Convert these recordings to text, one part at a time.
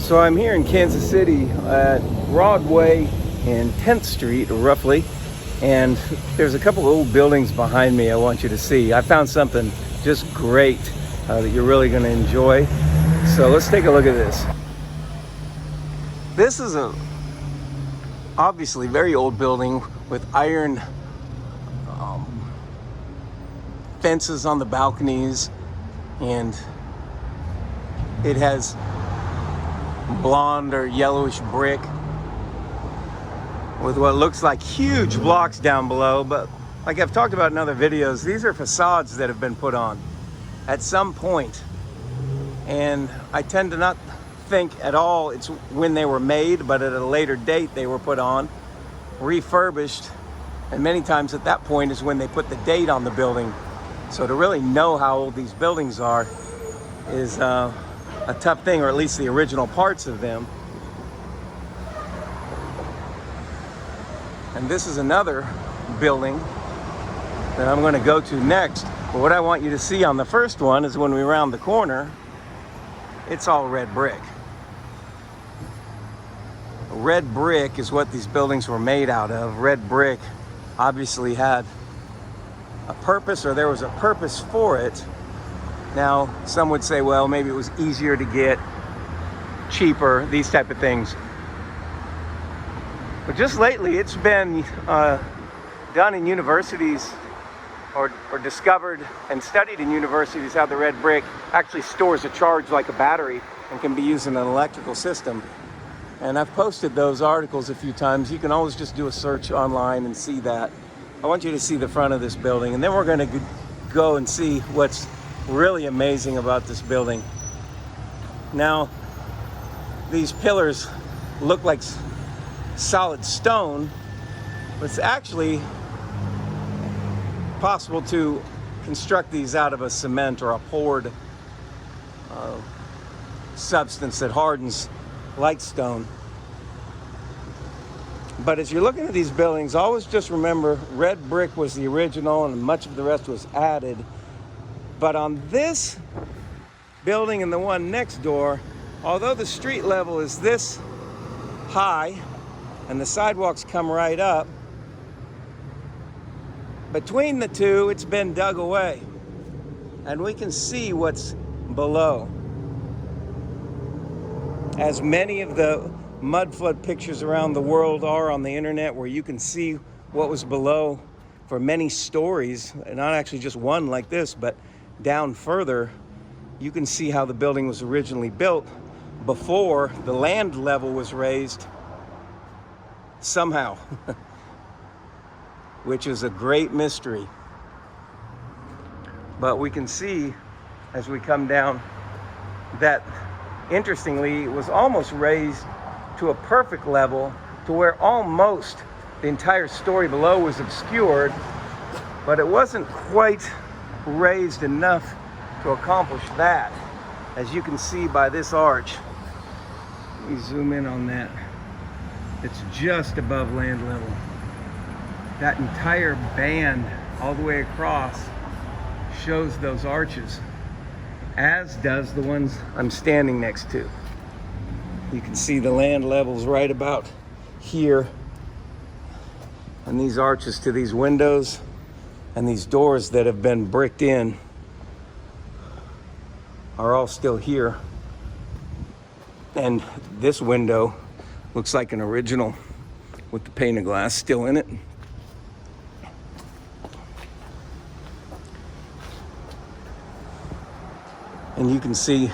So I'm here in Kansas City at Broadway and 10th Street, roughly, and there's a couple of old buildings behind me I want you to see. I found something just great that you're really going to enjoy. So let's take a look at this. This is a obviously very old building with iron fences on the balconies, and it has blonde or yellowish brick with what looks like huge blocks down below. But like I've talked about in other videos, these are facades that have been put on at some point, and I tend to not think at all it's when they were made, but at a later date they were put on, refurbished, and many times at that point is when they put the date on the building. So to really know how old these buildings are is a tough thing, or at least the original parts of them. And this is another building that I'm going to go to next. But what I want you to see on the first one is when we round the corner, it's all red brick. Red brick is what these buildings were made out of. Red brick obviously had a purpose, or there was a purpose for it. Now, some would say, well, maybe it was easier to get, cheaper, these type of things. But just lately, it's been done in universities, or discovered and studied in universities, how the red brick actually stores a charge like a battery and can be used in an electrical system. And I've posted those articles a few times. You can always just do a search online and see that. I want you to see the front of this building, and then we're going to go and see what's really amazing about this building. Now, these pillars look like solid stone, but it's actually possible to construct these out of a cement or a poured substance that hardens like stone. But as you're looking at these buildings, always just remember red brick was the original and much of the rest was added. But on this building and the one next door, although the street level is this high and the sidewalks come right up, between the two, it's been dug away, and we can see what's below. As many of the Mudflood pictures around the world are on the internet, where you can see what was below for many stories, and not actually just one like this, but down further, you can see how the building was originally built before the land level was raised somehow, which is a great mystery. But we can see as we come down that, interestingly, it was almost raised to a perfect level, to where almost the entire story below was obscured, but it wasn't quite raised enough to accomplish that. As you can see by this arch, let me zoom in on that, it's just above land level. That entire band all the way across shows those arches, as does the ones I'm standing next to. You can see the land levels right about here, and these arches to these windows and these doors that have been bricked in are all still here. And this window looks like an original with the pane of glass still in it. And you can see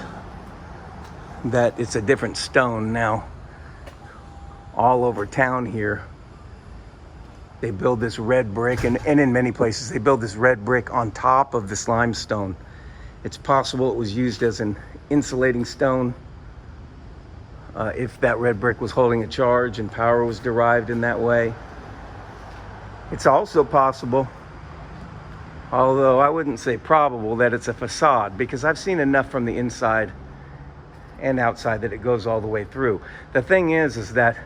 that it's a different stone now. All over town here, they build this red brick, and in many places they build this red brick on top of this limestone. It's possible it was used as an insulating stone if that red brick was holding a charge and power was derived in that way. It's also possible, although I wouldn't say probable, that it's a facade, because I've seen enough from the inside and outside that it goes all the way through. The thing is that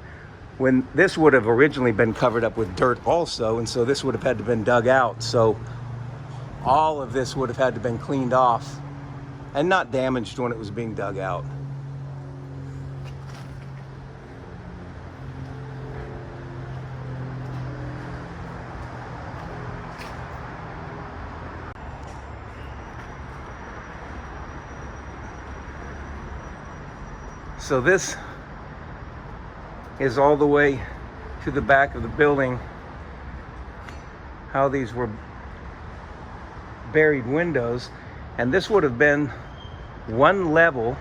when this would have originally been covered up with dirt also, and so this would have had to been dug out. So all of this would have had to been cleaned off and not damaged when it was being dug out. So this is all the way to the back of the building, how these were buried windows, and this would have been one level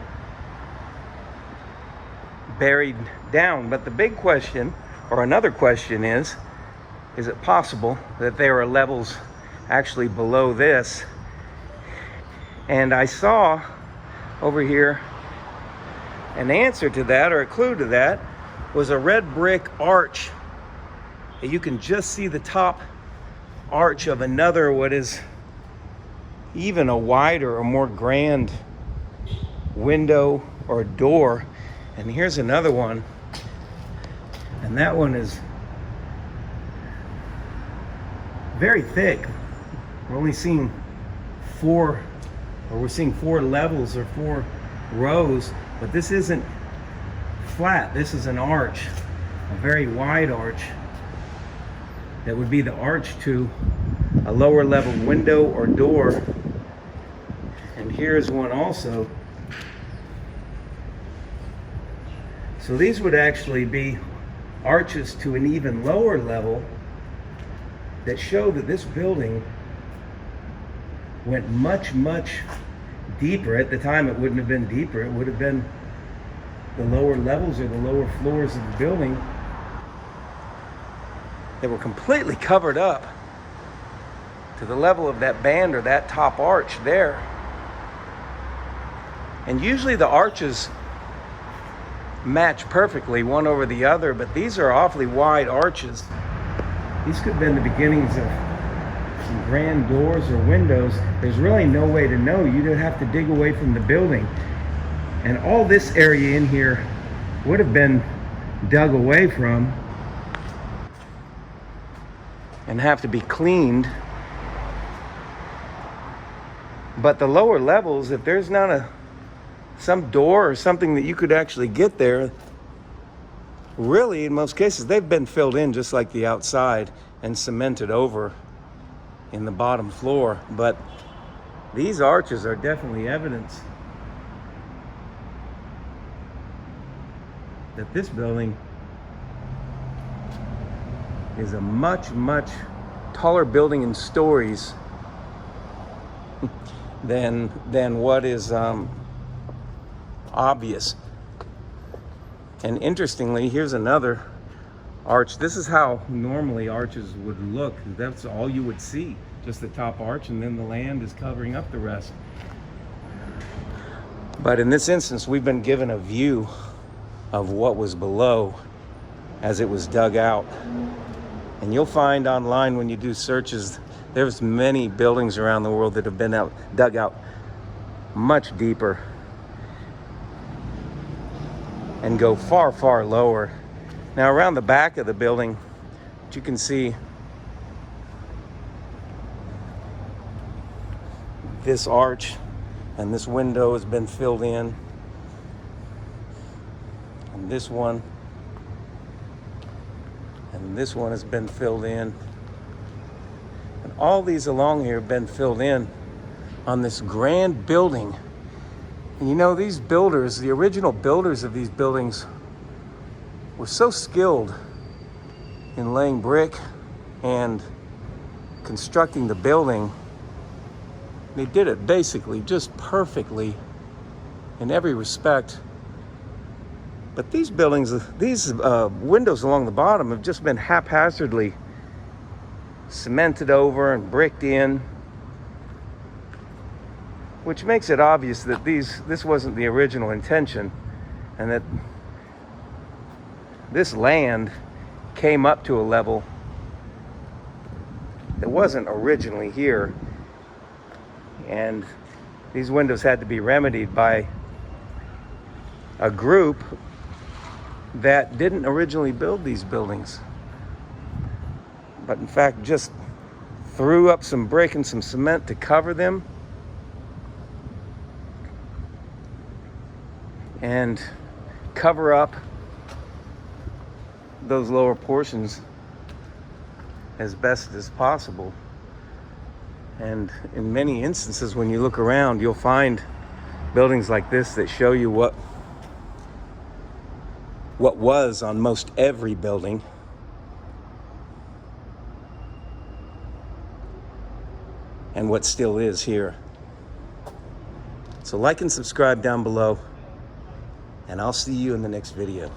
buried down. But the big question, or another question, is it possible that there are levels actually below this? And I saw over here an answer to that, or a clue to that, was a red brick arch. You can just see the top arch of another, what is even a wider or more grand window or door. And here's another one, and that one is very thick. We're only seeing four levels or 4 rows, but this isn't flat. This is an arch, a very wide arch that would be the arch to a lower level window or door. And here's one also. So these would actually be arches to an even lower level that show that this building went much, much deeper. At the time, it wouldn't have been deeper. It would have been the lower levels or the lower floors of the building. They were completely covered up to the level of that band or that top arch there. And usually the arches match perfectly one over the other, but these are awfully wide arches. These could have been the beginnings of some grand doors or windows. There's really no way to know. You'd have to dig away from the building. And all this area in here would have been dug away from and have to be cleaned. But the lower levels, if there's not some door or something that you could actually get there, really in most cases they've been filled in just like the outside and cemented over in the bottom floor. But these arches are definitely evidence that this building is a much, much taller building in stories than what is obvious. And interestingly, here's another arch. This is how normally arches would look. That's all you would see, just the top arch, and then the land is covering up the rest. But in this instance, we've been given a view of what was below as it was dug out. And you'll find online when you do searches, there's many buildings around the world that have been dug out much deeper and go far, far lower. Now around the back of the building, you can see this arch and this window has been filled in, and this one has been filled in, and all these along here have been filled in on this grand building. And you know, these builders, the original builders of these buildings, were so skilled in laying brick and constructing the building. They did it basically just perfectly in every respect. But these buildings, these windows along the bottom have just been haphazardly cemented over and bricked in, which makes it obvious that this wasn't the original intention, and that this land came up to a level that wasn't originally here. And these windows had to be remedied by a group that didn't originally build these buildings, but in fact just threw up some brick and some cement to cover them and cover up those lower portions as best as possible. And in many instances, when you look around, you'll find buildings like this that show you what what was on most every building. And what still is here. So like and subscribe down below, and I'll see you in the next video.